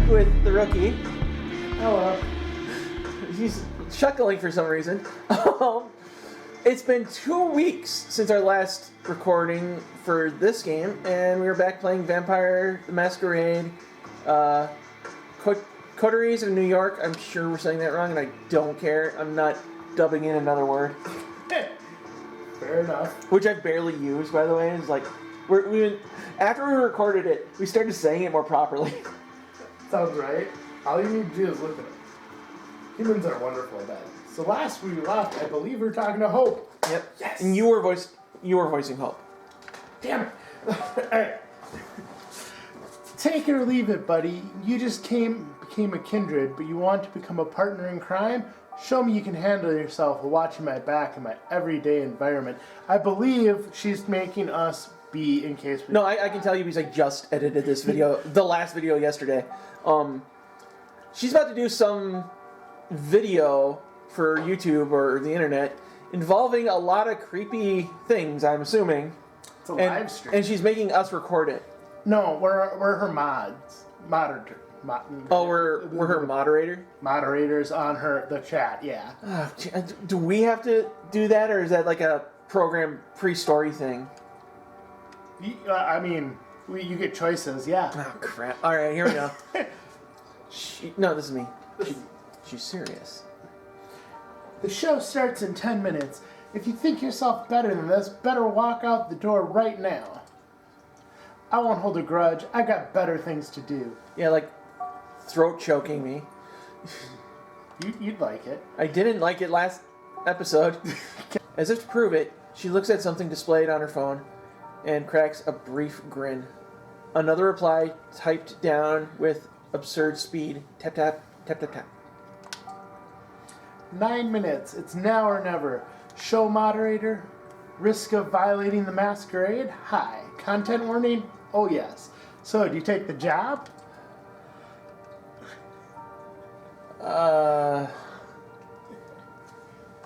back with the rookie. Hello. He's chuckling for some reason. It's been 2 weeks since our last recording for this game, and we were back playing Vampire the Masquerade, Coteries of New York. I'm sure we're saying that wrong, and I don't care. I'm not dubbing in another word. Fair enough. Which I barely use, by the way. It's like, after we recorded it, we started saying it more properly. Sounds right. All you need to do is look at it. Humans are wonderful at that. So last we left, I believe we were talking to Hope. Yep. Yes. And you were voicing Hope. Damn it. Alright. Take it or leave it, buddy. You just became a kindred, but you want to become a partner in crime? Show me you can handle yourself while watching my back in my everyday environment. I believe she's making us be in case we... No, I can tell you because I just edited this video, the last video yesterday. She's about to do some video for YouTube or the internet involving a lot of creepy things, I'm assuming. It's a live stream. And she's making us record it. No, we're her mods. Moderator. We're her moderator? Moderators on the chat, yeah. Do we have to do that, or is that like a program pre-story thing? I mean, you get choices, yeah. Oh, crap. All right, here we go. No, this is me. She's serious. The show starts in 10 minutes. If you think yourself better than this, better walk out the door right now. I won't hold a grudge. I got better things to do. Yeah, like throat choking me. You'd like it. I didn't like it last episode. As if to prove it, she looks at something displayed on her phone and cracks a brief grin. Another reply typed down with absurd speed. Tap, tap, tap, tap, tap. 9 minutes. It's now or never. Show moderator. Risk of violating the masquerade? Hi. Content warning? Oh, yes. So, do you take the job? Why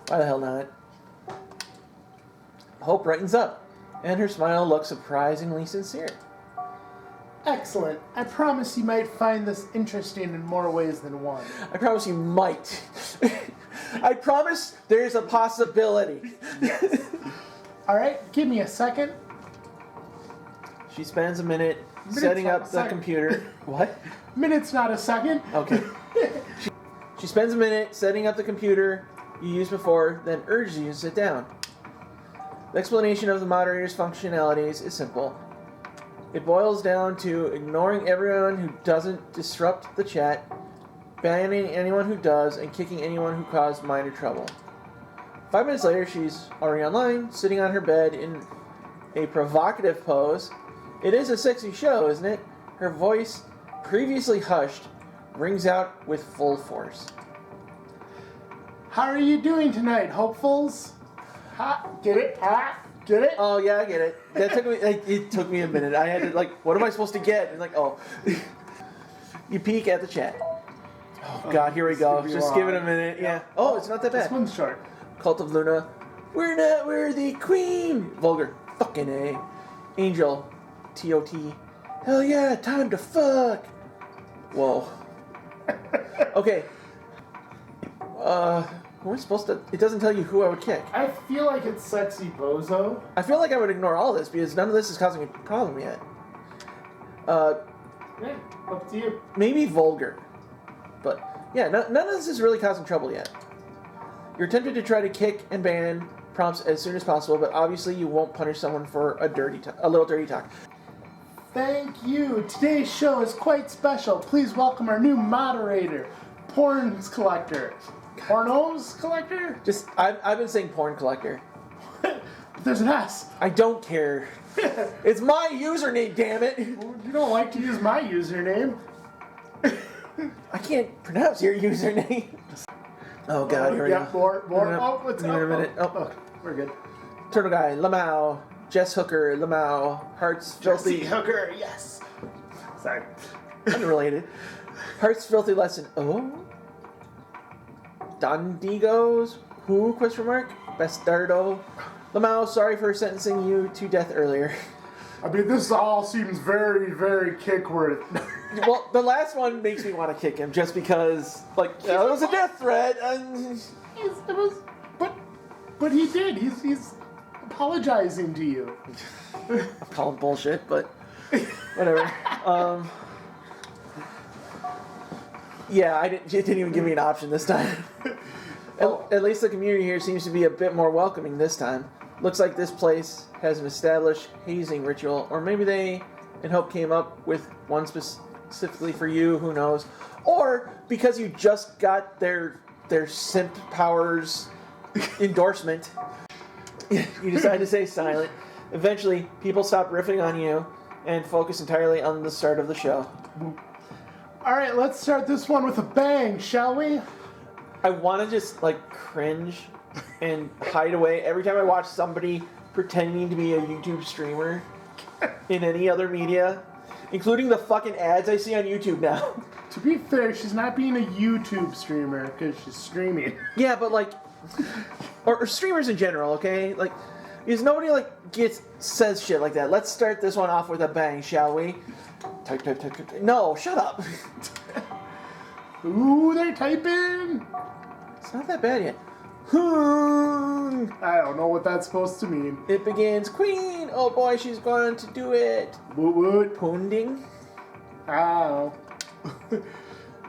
the hell not? Hope brightens up, and her smile looks surprisingly sincere. Excellent. I promise you might find this interesting in more ways than one. I promise you might. I promise there's a possibility. All right, give me a second. She spends a minute setting up the computer. What? Minute's not a second. Okay. She spends a minute setting up the computer you used before, then urges you to sit down. The explanation of the moderator's functionalities is simple. It boils down to ignoring everyone who doesn't disrupt the chat, banning anyone who does, and kicking anyone who caused minor trouble. 5 minutes later, she's already online, sitting on her bed in a provocative pose. It is a sexy show, isn't it? Her voice, previously hushed, rings out with full force. How are you doing tonight, hopefuls? Ha, get it? Ha, get it? Oh yeah, I get it. That took me. It took me a minute. I had to what am I supposed to get? And oh, you peek at the chat. Oh God, here we go. Just give it a minute. Yeah. Oh, it's not that bad. This one's short. Cult of Luna. We're not worthy, Queen. Vulgar. Fucking A. Angel. T.O.T. Hell yeah, time to fuck. Whoa. Okay. Who am I supposed to... It doesn't tell you who I would kick. I feel like it's sexy bozo. I feel like I would ignore all this because none of this is causing a problem yet. Yeah, up to you. Maybe vulgar. But, yeah, none of this is really causing trouble yet. You're tempted to try to kick and ban prompts as soon as possible, but obviously you won't punish someone for a little dirty talk. Thank you. Today's show is quite special. Please welcome our new moderator, Porns Collector. Pornos Collector? I've been saying porn collector. There's an S. I don't care. It's my username, damn it. You don't like to use my username. I can't pronounce your username. Oh God, here we go. More. Oh, what's up? Give it a minute. Oh, we're good. Turtle Guy, Lamau, Jess Hooker, Lamau, Hearts Filthy. Jesse Hooker, yes. Sorry. Unrelated. Hearts Filthy Lesson. Oh. Dondigos? Who? ? Bastardo. Lamau, sorry for sentencing you to death earlier. I mean, this all seems very, very kick-worth. Well, the last one makes me want to kick him just because, like, that was a death threat. But he did. He's apologizing to you. I'm calling bullshit, but whatever. Yeah, it didn't even give me an option this time. At least the community here seems to be a bit more welcoming this time. Looks like this place has an established hazing ritual, or maybe they, in Hope, came up with one specifically for you, who knows. Or because you just got their simp powers endorsement, you decide to stay silent. Eventually, people stop riffing on you and focus entirely on the start of the show. Alright, let's start this one with a bang, shall we? I want to just, like, cringe and hide away every time I watch somebody pretending to be a YouTube streamer in any other media, including the fucking ads I see on YouTube now. To be fair, she's not being a YouTube streamer because she's streaming. Yeah, but, like, or streamers in general, okay? Like, because nobody, like, says shit like that. Let's start this one off with a bang, shall we? Type. No, shut up. Ooh, they're typing. It's not that bad yet. I don't know what that's supposed to mean. It begins. Queen! Oh boy, she's going to do it. Woot. Poonding. Ow.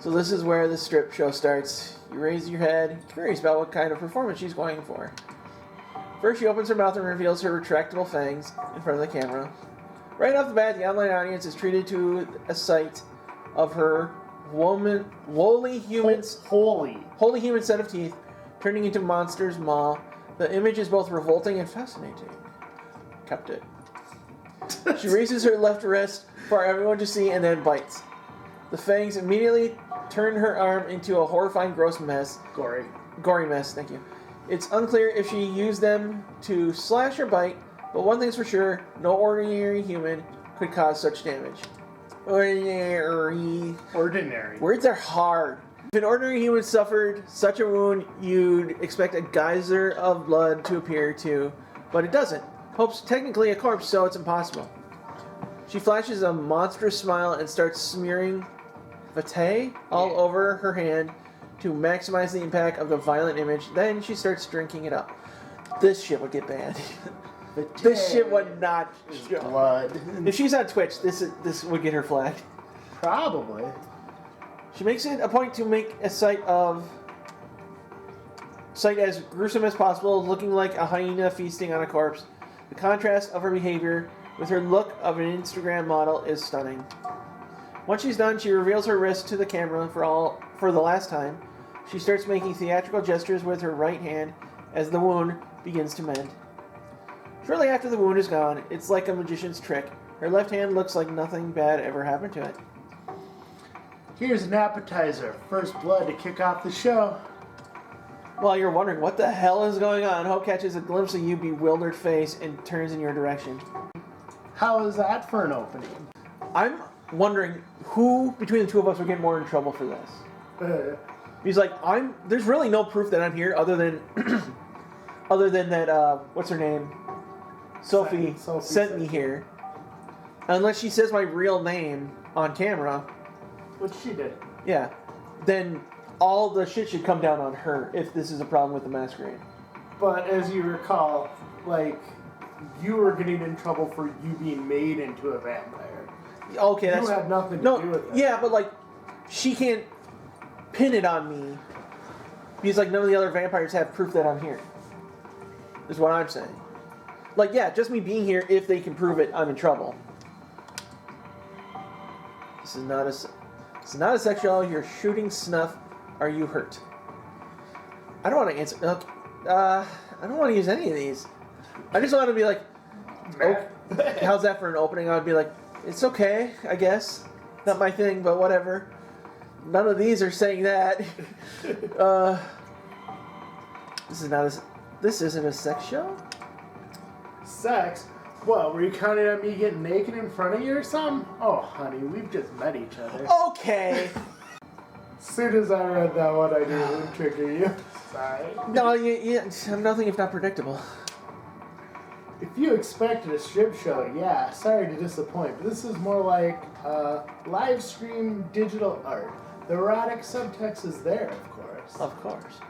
So this is where the strip show starts. You raise your head, curious about what kind of performance she's going for. First, she opens her mouth and reveals her retractable fangs in front of the camera. Right off the bat, the online audience is treated to a sight of her woolly human set of teeth turning into monsters' maw. The image is both revolting and fascinating. Kept it. She raises her left wrist for everyone to see and then bites. The fangs immediately turn her arm into a horrifying, gross mess. Gory mess, thank you. It's unclear if she used them to slash or bite, but one thing's for sure, no ordinary human could cause such damage. Ordinary. Words are hard. If an ordinary human suffered such a wound, you'd expect a geyser of blood to appear too, but it doesn't. Hope's technically a corpse, so it's impossible. She flashes a monstrous smile and starts smearing vitae all over her hand to maximize the impact of the violent image. Then she starts drinking it up. This shit would get banned. This shit would not show. Blood. If she's on Twitch, this would get her flagged. Probably. She makes it a point to make a sight as gruesome as possible, looking like a hyena feasting on a corpse. The contrast of her behavior with her look of an Instagram model is stunning. Once she's done, she reveals her wrist to the camera for the last time. She starts making theatrical gestures with her right hand as the wound begins to mend. Shortly after the wound is gone, it's like a magician's trick. Her left hand looks like nothing bad ever happened to it. Here's an appetizer. First blood to kick off the show. While you're wondering what the hell is going on, Hope catches a glimpse of your bewildered face and turns in your direction. How is that for an opening? I'm wondering who between the two of us would get more in trouble for this. He's like, there's really no proof that I'm here other than that, what's her name? Sophie sent me here. Unless she says my real name on camera. Which she did. Yeah. Then all the shit should come down on her if this is a problem with the Masquerade. But as you recall, like, you were getting in trouble for you being made into a vampire. Okay, you had nothing to do with that. Yeah, but like, she can't pin it on me because like none of the other vampires have proof that I'm here. Is what I'm saying. Like, yeah, just me being here, if they can prove it, I'm in trouble. This is not a sex show. You're shooting snuff. Are you hurt? I don't want to answer. I don't want to use any of these. I just want to be like, oh, how's that for an opening? I would be like, it's okay, I guess. Not my thing, but whatever. None of these are saying that. This isn't a sex show? Sex? What, were you counting on me getting naked in front of you or something? Oh, honey, we've just met each other. Okay. As soon as I read that one, I knew it would trigger you. Sorry. No, I'm nothing if not predictable. If you expected a strip show, yeah, sorry to disappoint, but this is more like live stream digital art. The erotic subtext is there, of course. Of course.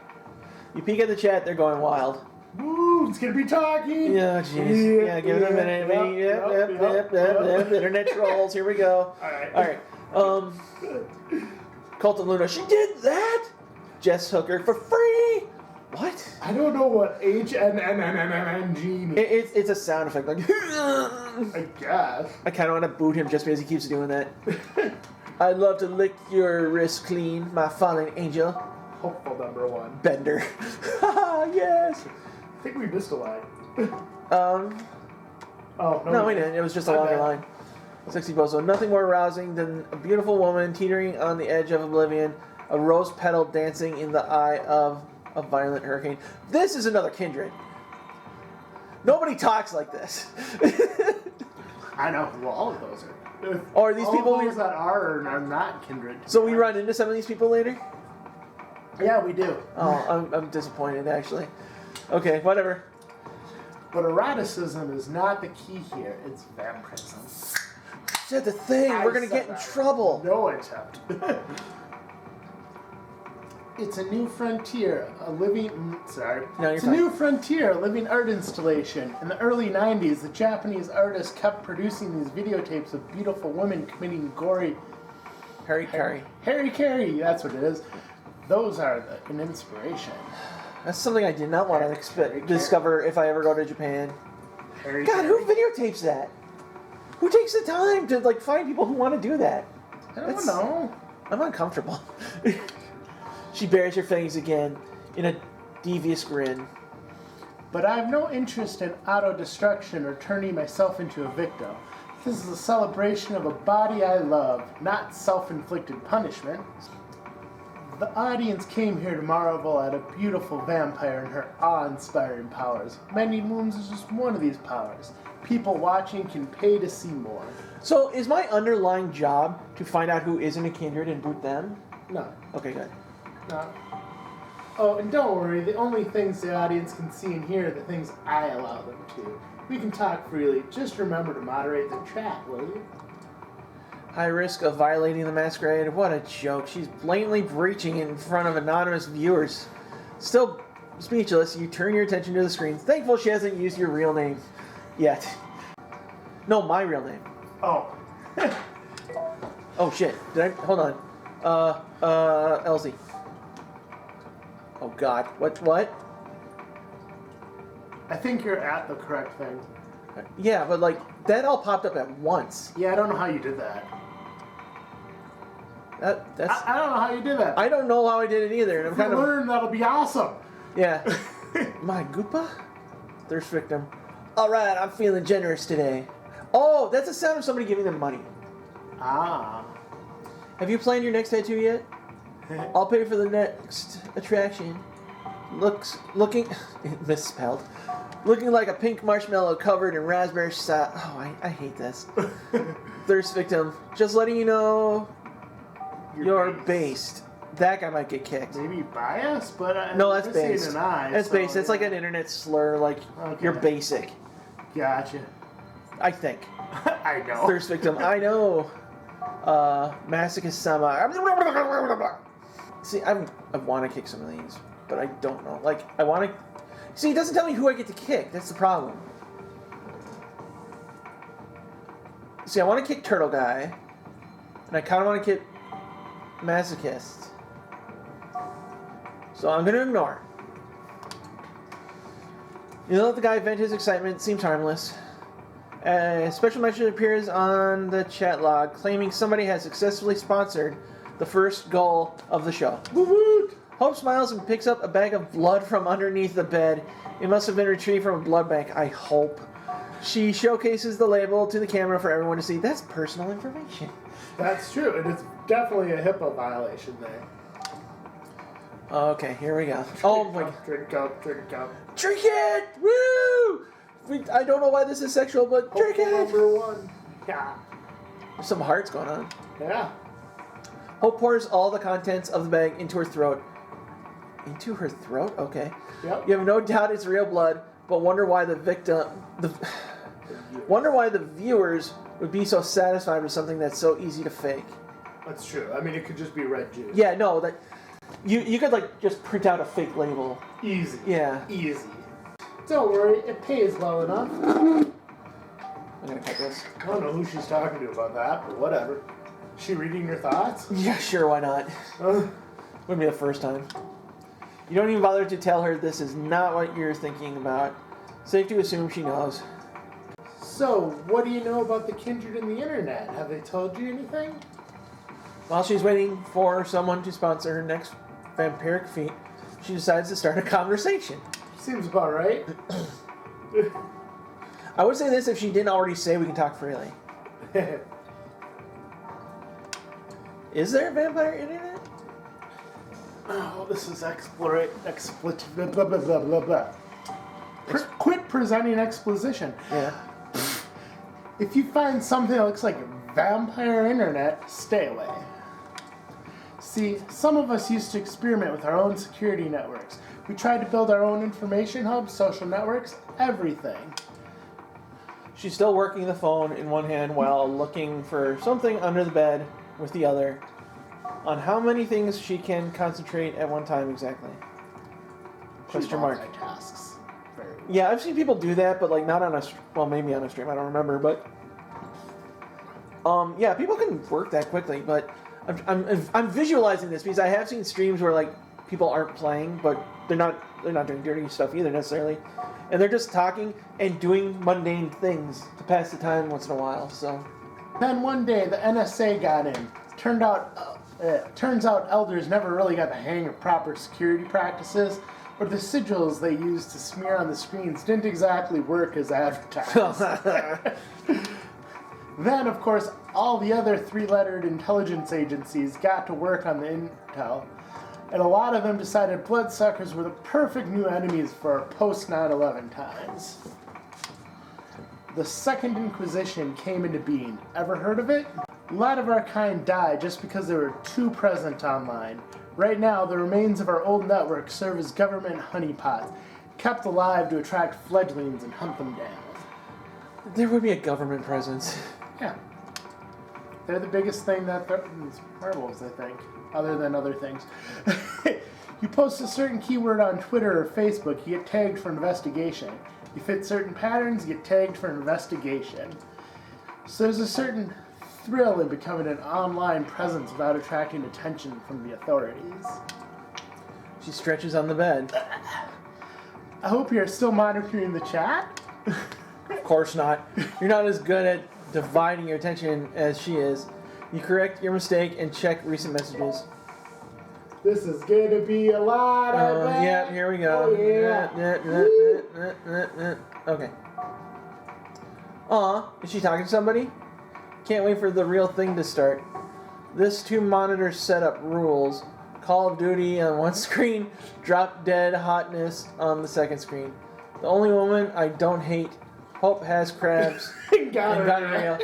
You peek at the chat, they're going wild. Woo, it's gonna be talking. Yeah, jeez. Yeah, give it a minute. Yep. Internet trolls. Here we go. All right. Cult of Luna. She did that. Jess Hooker for free. What? I don't know what HNNNNNG means. It's a sound effect. Like. I guess. I kind of want to boot him just because he keeps doing that. I'd love to lick your wrist clean, my fallen angel. Hopeful number one. Bender. Yes. I think we missed a line. Oh, no, we didn't. It was just a longer line. 60 bozo. Nothing more arousing than a beautiful woman teetering on the edge of oblivion, a rose petal dancing in the eye of a violent hurricane. This is another kindred. Nobody talks like this. I know. Well, all of those are. Or these all people. Of those that are not kindred. So we run into some of these people later? Yeah, we do. Oh, I'm disappointed, actually. Okay, whatever. But eroticism is not the key here. It's vampirism. Said the thing. We're going to get in trouble. No attempt. It's a new frontier, a living... Sorry. No, it's a new frontier, a living art installation. In the early 90s, the Japanese artist kept producing these videotapes of beautiful women committing gory... Harry-Carry, that's what it is. Those are an inspiration. That's something I did not want to discover if I ever go to Japan. God, who videotapes that? Who takes the time to find people who want to do that? I don't know. I'm uncomfortable. She bares her fangs again in a devious grin. But I have no interest in auto-destruction or turning myself into a victim. This is a celebration of a body I love, not self-inflicted punishment. The audience came here to marvel at a beautiful vampire and her awe-inspiring powers. Mending wounds is just one of these powers. People watching can pay to see more. So, is my underlying job to find out who isn't a kindred and boot them? No. Okay, good. No. Oh, and don't worry, the only things the audience can see and hear are the things I allow them to. We can talk freely. Just remember to moderate the chat, will you? High risk of violating the Masquerade. What a joke. She's blatantly breaching in front of anonymous viewers. Still speechless, you turn your attention to the screen. Thankful she hasn't used your real name yet. No, my real name. Oh. Oh, shit. Did I? Hold on. Elsie. Oh, God. What? I think you're at the correct thing. Yeah, but, that all popped up at once. Yeah, I don't know how you did that. That's... I don't know how you did that. I don't know how I did it either. And if you learn, that'll be awesome. Yeah. My Goopa? Thirst victim. All right, I'm feeling generous today. Oh, that's the sound of somebody giving them money. Ah. Have you planned your next tattoo yet? I'll pay for the next attraction. Looking misspelled. Looking like a pink marshmallow covered in raspberry sauce. Oh, I hate this. Thirst victim. Just letting you know you're based. That guy might get kicked. Maybe bias, but no, that's based. That's based. It's like an internet slur. You're basic. Gotcha. I think. I know. Thirst victim. I know. Masochist sama. See, I want to kick some of these, but I don't know. I want to. See, it doesn't tell me who I get to kick. That's the problem. See, I want to kick Turtle Guy, and I kind of want to kick Masochist. So I'm going to ignore. You let the guy vent his excitement. Seems harmless. A special message appears on the chat log claiming somebody has successfully sponsored the first goal of the show. Woo-woo! Hope smiles and picks up a bag of blood from underneath the bed. It must have been retrieved from a blood bank, I hope. She showcases the label to the camera for everyone to see. That's personal information. That's true. It is definitely a HIPAA violation there. Okay, here we go. Drink up. Drink it! Woo! I don't know why this is sexual, but drink it! Number one. Yeah. There's some hearts going on. Yeah. Hope pours all the contents of the bag into her throat. Into her throat? Okay. Yep. You have no doubt it's real blood. but wonder why the viewers would be so satisfied with something that's so easy to fake. That's true. I mean, it could just be red juice. Yeah, no, that you could like just print out a fake label. Easy. Yeah. Easy. Don't worry, it pays well enough. I'm gonna cut this. I don't know who she's talking to about that, but whatever. Is she reading your thoughts? Yeah, sure, why not? Wouldn't be the first time. You don't even bother to tell her this is not what you're thinking about. Safe to assume she knows. So, what do you know about the kindred and the internet? Have they told you anything? While she's waiting for someone to sponsor her next vampiric feat, she decides to start a conversation. Seems about right. I would say this if she didn't already say we can talk freely. Is there a vampire internet? Oh, this is expletive, blah, blah, blah, blah, blah. Quit presenting exposition. Yeah. If you find something that looks like vampire internet, stay away. See, some of us used to experiment with our own security networks. We tried to build our own information hubs, social networks, everything. She's still working the phone in one hand while looking for something under the bed with the other. On how many things she can concentrate at one time exactly? Question mark. Tasks. Very well. Yeah, I've seen people do that, but like not on a well, maybe on a stream. I don't remember, but yeah, people can work that quickly. But I'm visualizing this because I have seen streams where like people aren't playing, but they're not doing dirty stuff either necessarily, and they're just talking and doing mundane things to pass the time once in a while. So then one day the NSA got in. Turns out elders never really got the hang of proper security practices, or the sigils they used to smear on the screens didn't exactly work as advertised. Then, of course, all the other three-lettered intelligence agencies got to work on the intel, and a lot of them decided bloodsuckers were the perfect new enemies for our post-9/11 times. The Second Inquisition came into being. Ever heard of it? A lot of our kind died just because they were too present online. Right now, the remains of our old network serve as government honeypots, kept alive to attract fledglings and hunt them down. there would be a government presence. Yeah. They're the biggest thing that threatens werewolves, I think, other than other things. You post a certain keyword on Twitter or Facebook, you get tagged for investigation. You fit certain patterns, you get tagged for investigation. So there's a certain thrill in becoming an online presence without attracting attention from the authorities. She stretches on the bed. I hope you're still monitoring the chat. Of course not. You're not as good at dividing your attention as she is. You correct your mistake and check recent messages. This is going to be a lot of that. Yeah, here we go. Oh, Okay. Is she talking to somebody? Can't wait for the real thing to start. This two monitor setup rules. Call of Duty on one screen, Drop Dead Hotness on the second screen. The only woman I don't hate. Hope has crabs. Gonorrhea.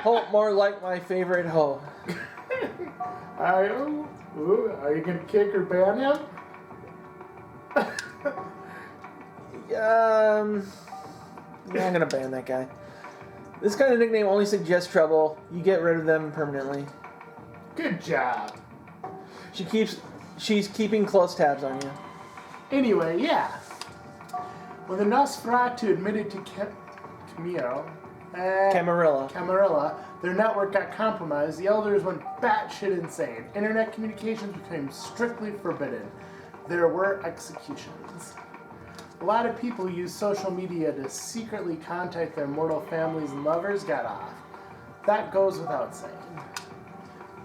Hope more like my favorite hoe. Are you going to kick or ban him? Yeah, I'm gonna ban that guy. This kind of nickname only suggests trouble. You get rid of them permanently. Good job. She's keeping close tabs on you. Anyway, yeah. When the Nosferatu admitted to Camarilla, their network got compromised, the elders went batshit insane. Internet communications became strictly forbidden. There were executions. A lot of people who use social media to secretly contact their mortal families and lovers got off. That goes without saying.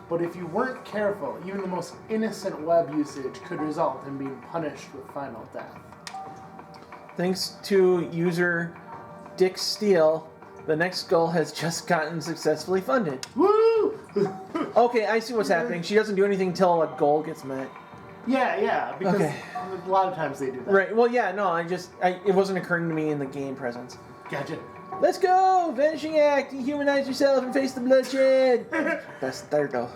But if you weren't careful, even the most innocent web usage could result in being punished with final death. Thanks to user Dick Steele, the next goal has just gotten successfully funded. Woo! Okay, I see what's happening. She doesn't do anything until a goal gets met. Yeah, because Okay. a lot of times they do that. Right, well, yeah, no, it wasn't occurring to me in the game presence. Gotcha. Let's go! Vanishing act! Dehumanize yourself and face the bloodshed! Bastardo.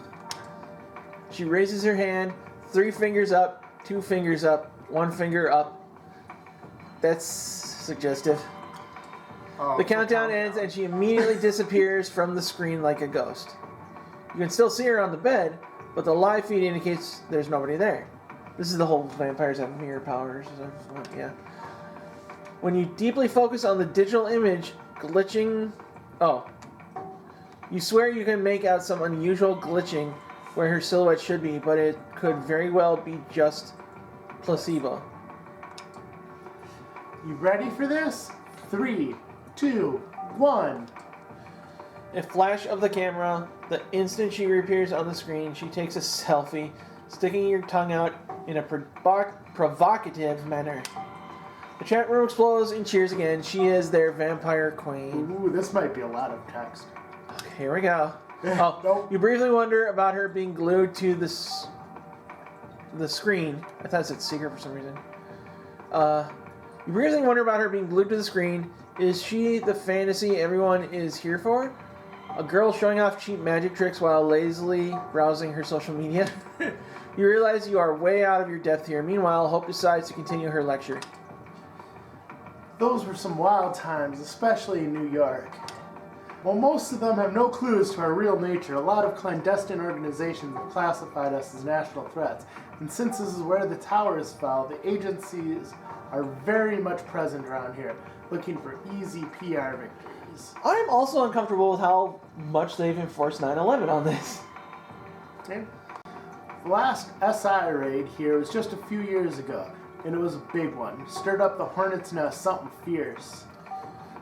She raises her hand, 3 fingers up, 2 fingers up, 1 finger up. That's suggestive. Oh, The countdown ends and she immediately disappears from the screen like a ghost. You can still see her on the bed, but the live feed indicates there's nobody there. This is the whole vampires have mirror powers. Yeah. When you deeply focus on the digital image, glitching... Oh. You swear you can make out some unusual glitching where her silhouette should be, but it could very well be just placebo. You ready for this? 3, 2, 1. A flash of the camera, the instant she reappears on the screen, she takes a selfie, sticking your tongue out in a provocative manner. The chat room explodes in cheers again. She is their vampire queen. Ooh, this might be a lot of text. Okay, here we go. Oh, Nope. You briefly wonder about her being glued to the screen. I thought it said secret for some reason. You briefly wonder about her being glued to the screen. Is she the fantasy everyone is here for? A girl showing off cheap magic tricks while lazily browsing her social media? You realize you are way out of your depth here. Meanwhile, Hope decides to continue her lecture. Those were some wild times, especially in New York. While most of them have no clues to our real nature, a lot of clandestine organizations have classified us as national threats. And since this is where the towers fell, the agencies are very much present around here, looking for easy PR victories. I'm also uncomfortable with how much they've enforced 9/11 on this. Okay. The last SI raid here was just a few years ago, and it was a big one. Stirred up the hornet's nest, something fierce.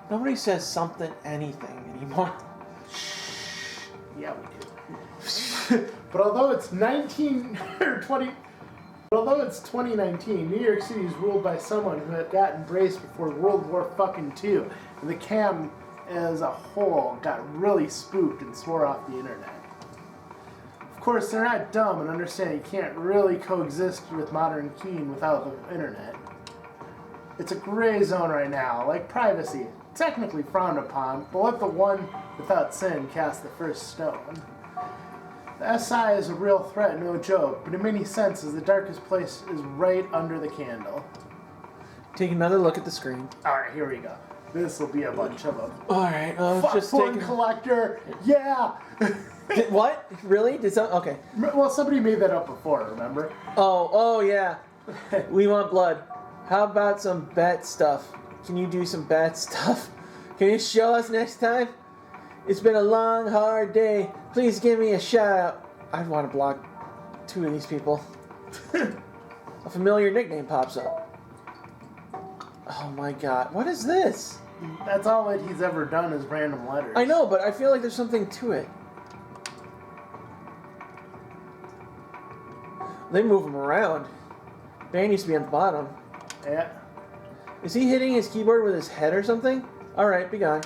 Nobody says something anything anymore. Yeah, we do. But although it's 2019, New York City is ruled by someone who had gotten braced before World War II, and the cam as a whole got really spooked and swore off the internet. Of course, they're not dumb and understand you can't really coexist with modern keen without the internet. It's a gray zone right now, like privacy. Technically frowned upon, but let the one without sin cast the first stone. The SI is a real threat, no joke, but in many senses, the darkest place is right under the candle. Take another look at the screen. Alright, here we go. This will be a bunch of them. Alright, Fuck just porn take... collector, yeah! What? Really? Did some... Okay. Well, somebody made that up before, remember? Oh yeah. We want blood. How about some bat stuff? Can you do some bat stuff? Can you show us next time? It's been a long, hard day. Please give me a shout out. I want to block 2 of these people. A familiar nickname pops up. Oh my god. What is this? That's all that he's ever done is random letters. I know, but I feel like there's something to it. They move him around. Bane used to be on the bottom. Yeah. Is he hitting his keyboard with his head or something? Alright, be gone.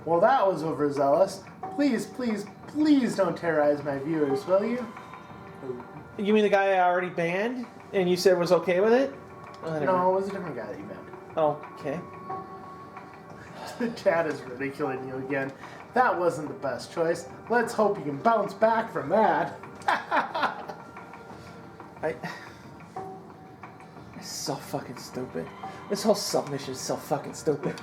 Well, that was overzealous. Please, please, please don't terrorize my viewers, will you? You mean the guy I already banned? And you said was okay with it? Oh, No, it was a different guy that you meant. Okay. The chat is ridiculing you again. That wasn't the best choice. Let's hope you can bounce back from that. It's so fucking stupid. This whole submission is so fucking stupid.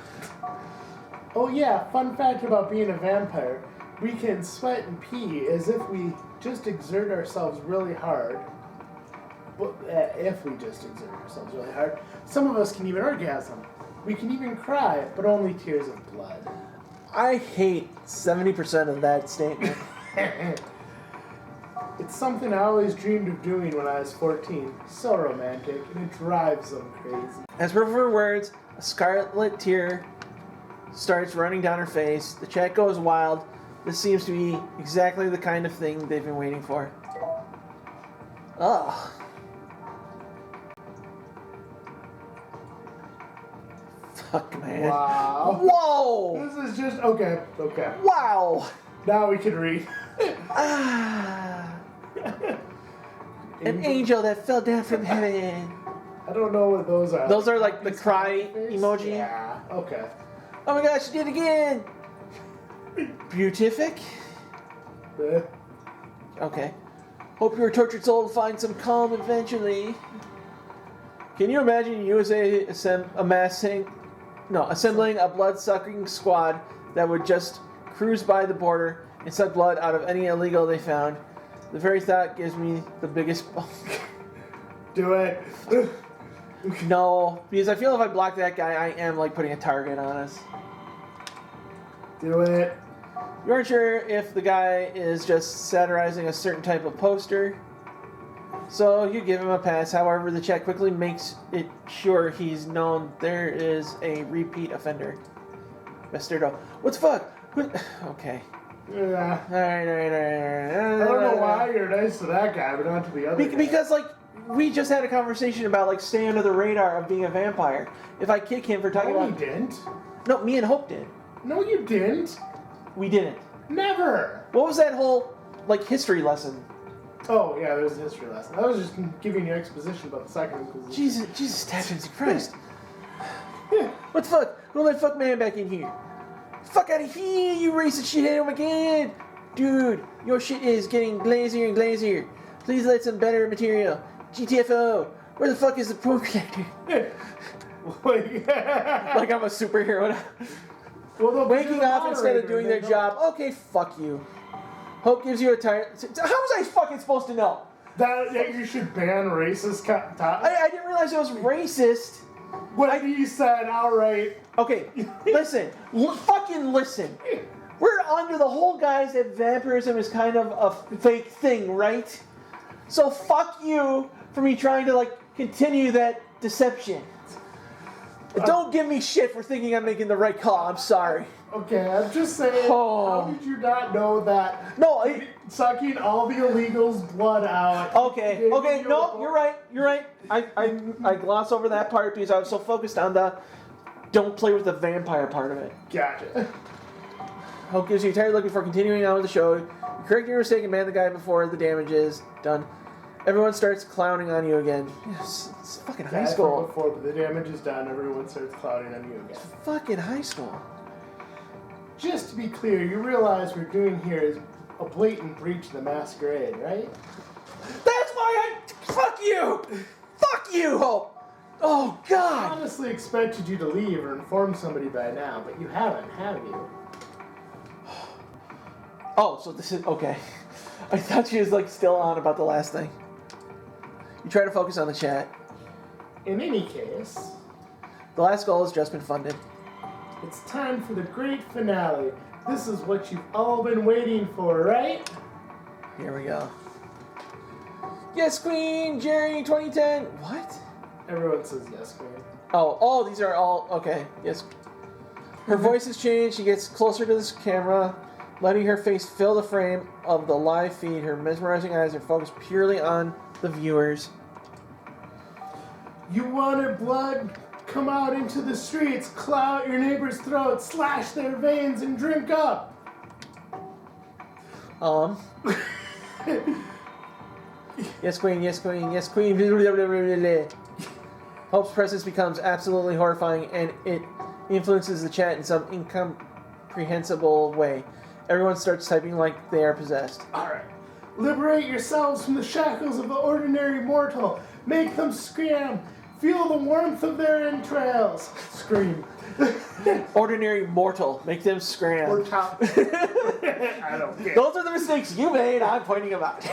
Oh yeah, fun fact about being a vampire. We can sweat and pee as if we just exert ourselves really hard. Well, if we just exert ourselves really hard. Some of us can even orgasm. We can even cry, but only tears of blood. I hate 70% of that statement. It's something I always dreamed of doing when I was 14. So romantic, and it drives them crazy. As per her words, a scarlet tear starts running down her face. The chat goes wild. This seems to be exactly the kind of thing they've been waiting for. Ugh. Fuck, man. Wow. Whoa! This is just, okay. Wow! Now we can read. An angel that fell down from heaven. I don't know what those are. Those are like the cry emoji. Yeah, okay. Oh my gosh, she did it again! Beatific? Okay. Hope your tortured soul will find some calm eventually. Can you imagine USA assembling a blood-sucking squad that would just cruise by the border and suck blood out of any illegal they found? The very thought gives me the biggest... Do it. No, because I feel if I block that guy, I am like putting a target on us. Do it. You aren't sure if the guy is just satirizing a certain type of poster, so you give him a pass. However, the chat quickly makes it sure he's known there is a repeat offender. Bastardo. What the fuck? Okay. Yeah. Alright. I don't know why you're nice to that guy, but not to the other guy. Because, like, we just had a conversation about, like, staying under the radar of being a vampire. If I kick him for talking No, about... you didn't. No, me and Hope did. No, you didn't. We didn't. Never. What was that whole, like, history lesson? Oh, yeah, there's a history lesson. I was just giving you exposition about the second Inquisition. Jesus, Tapkins Christ. What the fuck? Who let fuck man back in here? Fuck out of here, you racist shithead. Oh my god. Dude, your shit is getting glazier and glazier. Please let some better material. GTFO. Where the fuck is the poor reactor? Like I'm a superhero now. Well, Waking up instead of doing their job. Okay, fuck you. Hope gives you a tired... How was I fucking supposed to know? That you should ban racist I didn't realize it was racist. What you said, alright. Okay, listen. Fucking listen. We're under the whole guise that vampirism is kind of a fake thing, right? So fuck you for me trying to, like, continue that deception. Don't give me shit for thinking I'm making the right call. I'm sorry. Okay, I'm just saying, how did you not know that? No, sucking all the illegals' blood out. Okay, no, you're right. I gloss over that part because I was so focused on the don't play with the vampire part of it. Gotcha. Hope gives you a tired look before continuing on with the show. You correct your mistake and ban the guy before the damage is done. Everyone starts clowning on you again. Yes, it's fucking high school. Before the damage is done, everyone starts clowning on you again. It's fucking high school. Just to be clear, you realize what we're doing here is a blatant breach of the Masquerade, right? That's why fuck you! Fuck you, Hope! Oh, God! I honestly expected you to leave or inform somebody by now, but you haven't, have you? Oh, so this is... Okay. I thought she was, like, still on about the last thing. You try to focus on the chat. In any case... The last goal has just been funded. It's time for the great finale. This is what you've all been waiting for, right? Here we go. Yes, Queen! Jerry, 2010! What? Everyone says yes, Queen. Oh, these are all... Okay, yes. Her voice has changed. She gets closer to this camera, letting her face fill the frame of the live feed. Her mesmerizing eyes are focused purely on the viewers. You wanted blood? Come out into the streets, claw at your neighbor's throat, slash their veins, and drink up. Yes, Queen, yes, Queen, yes, Queen. Hope's presence becomes absolutely horrifying, and it influences the chat in some incomprehensible way. Everyone starts typing like they are possessed. Alright. Liberate yourselves from the shackles of the ordinary mortal. Make them scream. Feel the warmth of their entrails. Scream. Ordinary mortal. Make them scram. Or top. I don't care. Those are the mistakes you made. I'm pointing them out.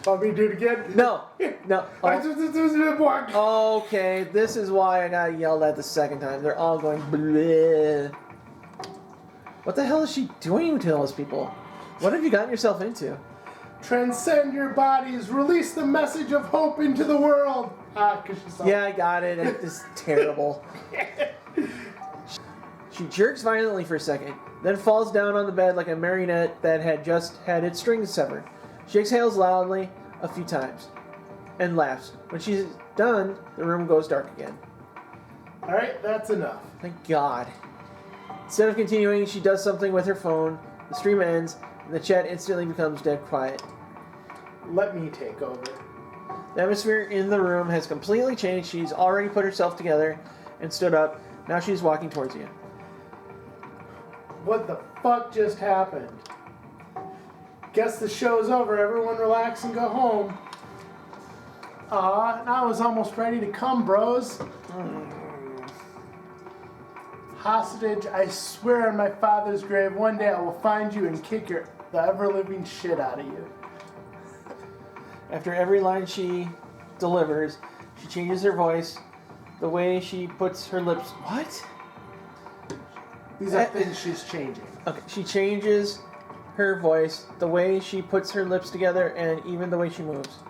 Want me to do it again? No. Oh. Okay, this is why I got yelled at the second time. They're all going bleh. What the hell is she doing to those people? What have you gotten yourself into? Transcend your bodies. Release the message of hope into the world. Yeah, I got it. It's terrible. She jerks violently for a second, then falls down on the bed like a marionette that had just had its strings severed. She exhales loudly a few times and laughs. When she's done, the room goes dark again. Alright, that's enough. Thank God. Instead of continuing, she does something with her phone. The stream ends, and the chat instantly becomes dead quiet. Let me take over. The atmosphere in the room has completely changed. She's already put herself together and stood up. Now she's walking towards you. What the fuck just happened? Guess the show's over. Everyone relax and go home. Aw, and I was almost ready to come, bros. Hostage, I swear on my father's grave, one day I will find you and kick the ever-living shit out of you. After every line she delivers, she changes her voice, the way she puts her lips... What? These are things she's changing. Okay, she changes her voice, the way she puts her lips together, and even the way she moves.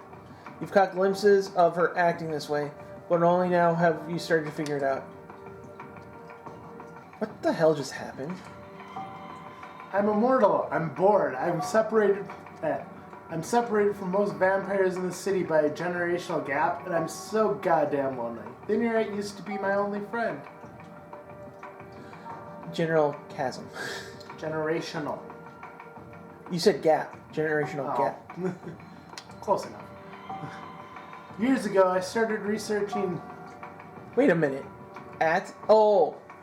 You've caught glimpses of her acting this way, but only now have you started to figure it out. What the hell just happened? I'm immortal. I'm bored. I'm separated from most vampires in the city by a generational gap, and I'm so goddamn lonely. Linearite used to be my only friend. General chasm. Generational. You said gap. Generational gap. Close enough. Years ago, I started researching... Wait a minute.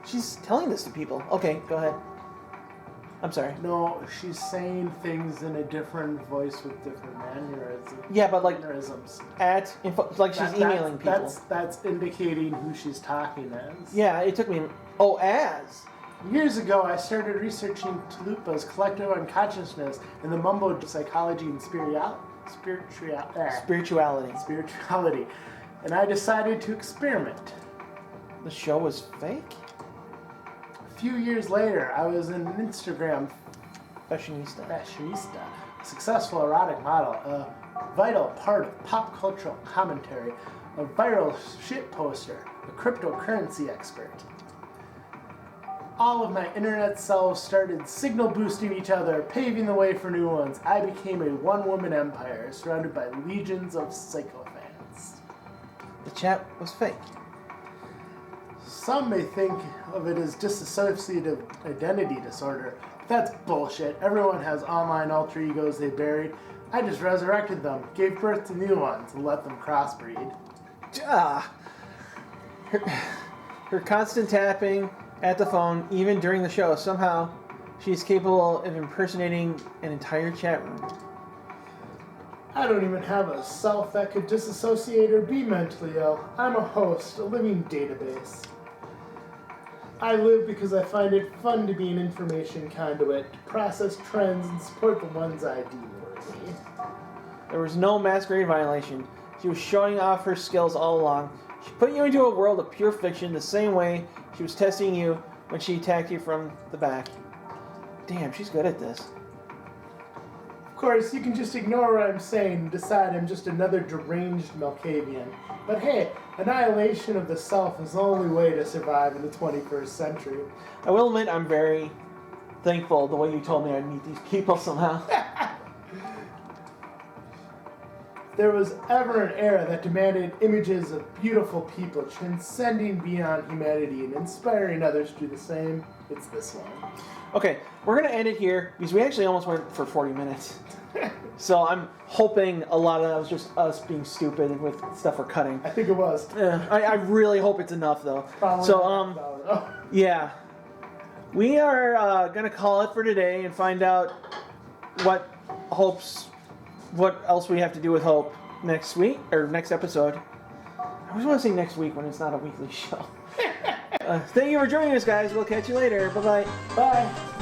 She's telling this to people. Okay, go ahead. I'm sorry. No, she's saying things in a different voice with different mannerisms. Yeah, but like mannerisms. She's emailing people. That's indicating who she's talking as. Yeah, it took me. As. Years ago, I started researching Tulupa's collective unconsciousness and the mumbo psychology and spirituality, and I decided to experiment. The show was fake? A few years later, I was an Instagram fashionista, a successful erotic model, a vital part of pop cultural commentary, a viral shit poster, a cryptocurrency expert. All of my internet selves started signal boosting each other, paving the way for new ones. I became a one-woman empire surrounded by legions of sycophants. The chat was fake. Some may think of it as dissociative identity disorder, but that's bullshit. Everyone has online alter egos they buried. I just resurrected them, gave birth to new ones, and let them crossbreed. Her constant tapping at the phone, even during the show, somehow she's capable of impersonating an entire chat room. I don't even have a self that could disassociate or be mentally ill. I'm a host, a living database. I live because I find it fun to be an information conduit, to process trends and support the ones I deem worthy. There was no Masquerade violation. She was showing off her skills all along. She put you into a world of pure fiction the same way she was testing you when she attacked you from the back. Damn, she's good at this. Of course, you can just ignore what I'm saying and decide I'm just another deranged Malkavian. But hey, annihilation of the self is the only way to survive in the 21st century. I will admit I'm very thankful the way you told me I'd meet these people somehow. There was ever an era that demanded images of beautiful people transcending beyond humanity and inspiring others to do the same. It's this one. Okay, we're going to end it here because we actually almost went for 40 minutes. So I'm hoping a lot of that was just us being stupid with stuff we're cutting. I think it was. I really hope it's enough though. Probably so yeah, we are going to call it for today and find out what else we have to do with Hope next week or next episode. I always want to say next week when it's not a weekly show. Thank you for joining us, guys. We'll catch you later. Bye-bye. Bye.